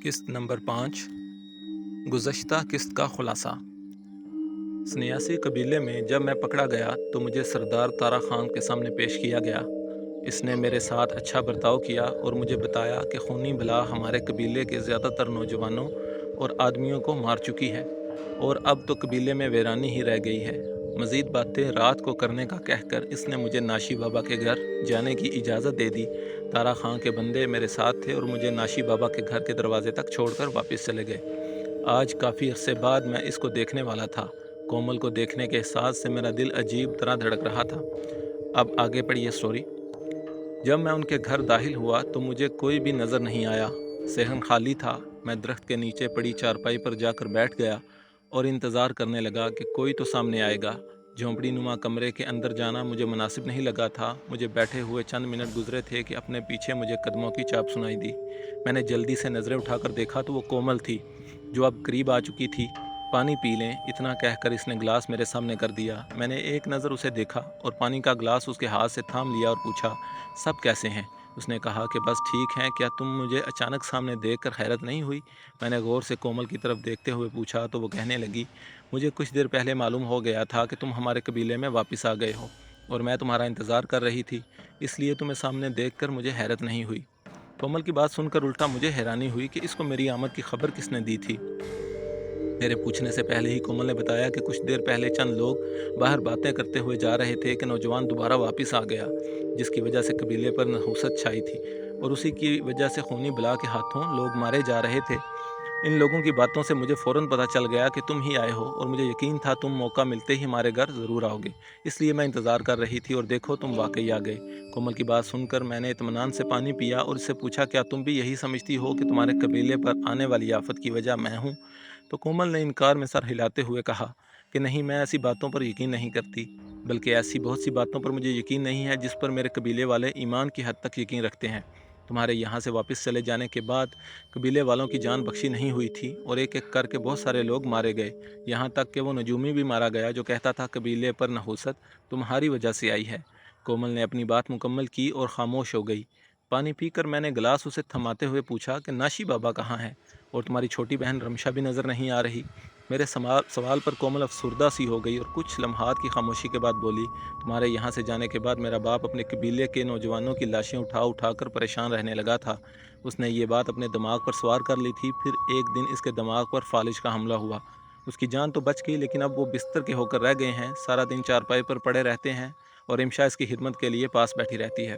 قسط نمبر 5 گزشتہ قسط کا خلاصہ۔ سنیاسی قبیلے میں جب میں پکڑا گیا تو مجھے سردار تارا خان کے سامنے پیش کیا گیا۔ اس نے میرے ساتھ اچھا برتاؤ کیا اور مجھے بتایا کہ خونی بلا ہمارے قبیلے کے زیادہ تر نوجوانوں اور آدمیوں کو مار چکی ہے اور اب تو قبیلے میں ویرانی ہی رہ گئی ہے۔ مزید باتیں رات کو کرنے کا کہہ کر اس نے مجھے ناشی بابا کے گھر جانے کی اجازت دے دی۔ تارا خان کے بندے میرے ساتھ تھے اور مجھے ناشی بابا کے گھر کے دروازے تک چھوڑ کر واپس چلے گئے۔ آج کافی عرصے بعد میں اس کو دیکھنے والا تھا۔ کومل کو دیکھنے کے احساس سے میرا دل عجیب طرح دھڑک رہا تھا۔ اب آگے پڑھیے سٹوری۔ جب میں ان کے گھر داخل ہوا تو مجھے کوئی بھی نظر نہیں آیا۔ صحن خالی تھا۔ میں درخت کے نیچے پڑی چارپائی پر جا کر بیٹھ گیا اور انتظار کرنے لگا کہ کوئی تو سامنے آئے گا۔ جھونپڑی نما کمرے کے اندر جانا مجھے مناسب نہیں لگا تھا۔ مجھے بیٹھے ہوئے چند منٹ گزرے تھے کہ اپنے پیچھے مجھے قدموں کی چاپ سنائی دی۔ میں نے جلدی سے نظریں اٹھا کر دیکھا تو وہ کومل تھی جو اب قریب آ چکی تھی۔ پانی پی لیں، اتنا کہہ کر اس نے گلاس میرے سامنے کر دیا۔ میں نے ایک نظر اسے دیکھا اور پانی کا گلاس اس کے ہاتھ سے تھام لیا اور پوچھا، سب کیسے ہیں؟ اس نے کہا کہ بس ٹھیک ہیں۔ کیا تم مجھے اچانک سامنے دیکھ کر حیرت نہیں ہوئی؟ میں نے غور سے کومل کی طرف دیکھتے ہوئے پوچھا تو وہ کہنے لگی، مجھے کچھ دیر پہلے معلوم ہو گیا تھا کہ تم ہمارے قبیلے میں واپس آ گئے ہو اور میں تمہارا انتظار کر رہی تھی، اس لیے تمہیں سامنے دیکھ کر مجھے حیرت نہیں ہوئی۔ کومل کی بات سن کر الٹا مجھے حیرانی ہوئی کہ اس کو میری آمد کی خبر کس نے دی تھی۔ میرے پوچھنے سے پہلے ہی کومل نے بتایا کہ کچھ دیر پہلے چند لوگ باہر باتیں کرتے ہوئے جا رہے تھے کہ نوجوان دوبارہ واپس آ گیا، جس کی وجہ سے قبیلے پر نحوست چھائی تھی اور اسی کی وجہ سے خونی بلا کے ہاتھوں لوگ مارے جا رہے تھے۔ ان لوگوں کی باتوں سے مجھے فوراً پتہ چل گیا کہ تم ہی آئے ہو اور مجھے یقین تھا تم موقع ملتے ہی ہمارے گھر ضرور آؤ گے، اس لیے میں انتظار کر رہی تھی اور دیکھو تم واقعی آ گئے۔ کومل کی بات سن کر میں نے اطمینان سے پانی پیا اور اس سے پوچھا، کیا تم بھی یہی سمجھتی ہو کہ تمہارے قبیلے پر آنے والی آفت کی وجہ میں ہوں؟ تو کومل نے انکار میں سر ہلاتے ہوئے کہا کہ نہیں، میں ایسی باتوں پر یقین نہیں کرتی، بلکہ ایسی بہت سی باتوں پر مجھے یقین نہیں ہے جس پر میرے قبیلے والے ایمان کی حد تک یقین رکھتے ہیں۔ تمہارے یہاں سے واپس چلے جانے کے بعد قبیلے والوں کی جان بخشی نہیں ہوئی تھی اور ایک ایک کر کے بہت سارے لوگ مارے گئے، یہاں تک کہ وہ نجومی بھی مارا گیا جو کہتا تھا قبیلے پر نحوست تمہاری وجہ سے آئی ہے۔ کومل نے اپنی بات مکمل کی اور خاموش ہو گئی۔ پانی پی کر میں نے گلاس اسے تھماتے ہوئے پوچھا کہ ناشی بابا کہاں ہے اور تمہاری چھوٹی بہن رمشا بھی نظر نہیں آ رہی؟ میرے سوال پر کومل افسردہ سی ہو گئی اور کچھ لمحات کی خاموشی کے بعد بولی، تمہارے یہاں سے جانے کے بعد میرا باپ اپنے قبیلے کے نوجوانوں کی لاشیں اٹھا کر پریشان رہنے لگا تھا۔ اس نے یہ بات اپنے دماغ پر سوار کر لی تھی، پھر ایک دن اس کے دماغ پر فالج کا حملہ ہوا۔ اس کی جان تو بچ گئی لیکن اب وہ بستر کے ہو کر رہ گئے ہیں، سارا دن چارپائی پر پڑے رہتے ہیں اور رمشا اس کی خدمت کے لیے پاس بیٹھی رہتی ہے۔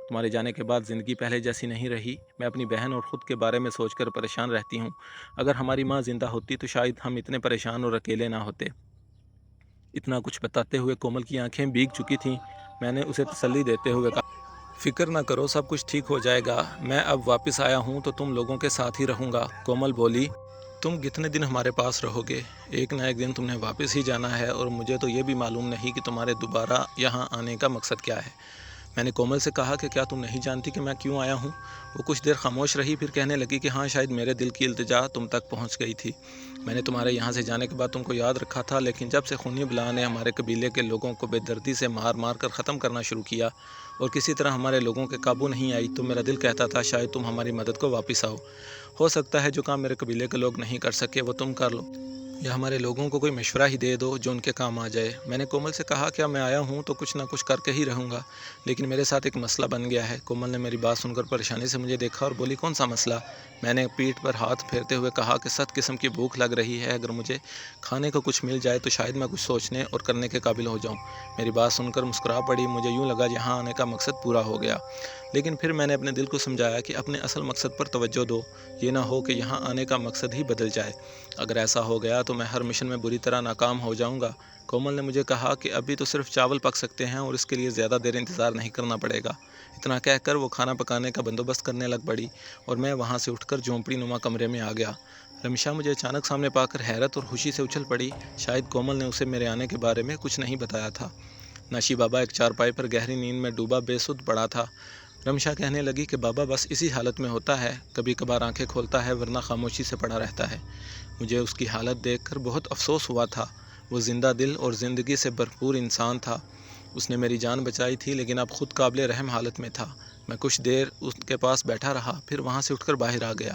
تمہارے جانے کے بعد زندگی پہلے جیسی نہیں رہی۔ میں اپنی بہن اور خود کے بارے میں سوچ کر پریشان رہتی ہوں۔ اگر ہماری ماں زندہ ہوتی تو شاید ہم اتنے پریشان اور اکیلے نہ ہوتے۔ اتنا کچھ بتاتے ہوئے کومل کی آنکھیں بھیگ چکی تھیں۔ میں نے اسے تسلی دیتے ہوئے کہا، فکر نہ کرو، سب کچھ ٹھیک ہو جائے گا۔ میں اب واپس آیا ہوں تو تم لوگوں کے ساتھ ہی رہوں گا۔ کومل بولی، تم کتنے دن ہمارے پاس رہو گے؟ ایک نہ ایک دن تم نے واپس ہی جانا ہے اور مجھے تو یہ بھی معلوم نہیں کہ تمہارے دوبارہ یہاں آنے کا مقصد کیا ہے۔ میں نے کومل سے کہا کہ کیا تم نہیں جانتی کہ میں کیوں آیا ہوں؟ وہ کچھ دیر خاموش رہی، پھر کہنے لگی کہ ہاں، شاید میرے دل کی التجا تم تک پہنچ گئی تھی۔ میں نے تمہارے یہاں سے جانے کے بعد تم کو یاد رکھا تھا، لیکن جب سے خونی بلا نے ہمارے قبیلے کے لوگوں کو بے دردی سے مار مار کر ختم کرنا شروع کیا اور کسی طرح ہمارے لوگوں کے قابو نہیں آئی تو میرا دل کہتا تھا شاید تم ہماری مدد کو واپس آؤ۔ ہو سکتا ہے جو کام میرے قبیلے کے لوگ نہیں کر سکے وہ تم کر لو، یا ہمارے لوگوں کو کوئی مشورہ ہی دے دو جو ان کے کام آ جائے۔ میں نے کومل سے کہا، کیا میں آیا ہوں تو کچھ نہ کچھ کر کے ہی رہوں گا، لیکن میرے ساتھ ایک مسئلہ بن گیا ہے۔ کومل نے میری بات سن کر پریشانی سے مجھے دیکھا اور بولی، کون سا مسئلہ؟ میں نے پیٹھ پر ہاتھ پھیرتے ہوئے کہا کہ 7 قسم کی بھوک لگ رہی ہے، اگر مجھے کھانے کو کچھ مل جائے تو شاید میں کچھ سوچنے اور کرنے کے قابل ہو جاؤں۔ میری بات سن کر مسکرا پڑی۔ مجھے یوں لگا یہاں آنے کا مقصد پورا ہو گیا، لیکن پھر میں نے اپنے دل کو سمجھایا کہ اپنے اصل مقصد پر توجہ دو، یہ نہ ہو کہ یہاں آنے کا مقصد ہی بدل جائے۔ اگر ایسا ہو گیا تو میں ہر مشن میں بری طرح ناکام ہو جاؤں گا۔ کومل نے مجھے کہا کہ ابھی تو صرف چاول پک سکتے ہیں اور اس کے لیے زیادہ دیر انتظار نہیں کرنا پڑے گا۔ اتنا کہہ کر وہ کھانا پکانے کا بندوبست کرنے لگ پڑی اور میں وہاں سے اٹھ کر جھونپڑی نما کمرے میں آ گیا۔ رمشا مجھے اچانک سامنے پا کر حیرت اور خوشی سے اچھل پڑی۔ شاید کومل نے اسے میرے آنے کے بارے میں کچھ نہیں بتایا تھا۔ ناشی بابا ایک چارپائی پر گہری نیند میں ڈوبا بے سدھ پڑا تھا۔ رمشا کہنے لگی کہ بابا بس اسی حالت میں ہوتا ہے، کبھی کبھار آنکھیں کھولتا ہے ورنہ خاموشی سے پڑا رہتا ہے۔ مجھے اس کی حالت دیکھ کر بہت افسوس ہوا تھا۔ وہ زندہ دل اور زندگی سے بھرپور انسان تھا۔ اس نے میری جان بچائی تھی لیکن اب خود قابل رحم حالت میں تھا۔ میں کچھ دیر اس کے پاس بیٹھا رہا، پھر وہاں سے اٹھ کر باہر آ گیا۔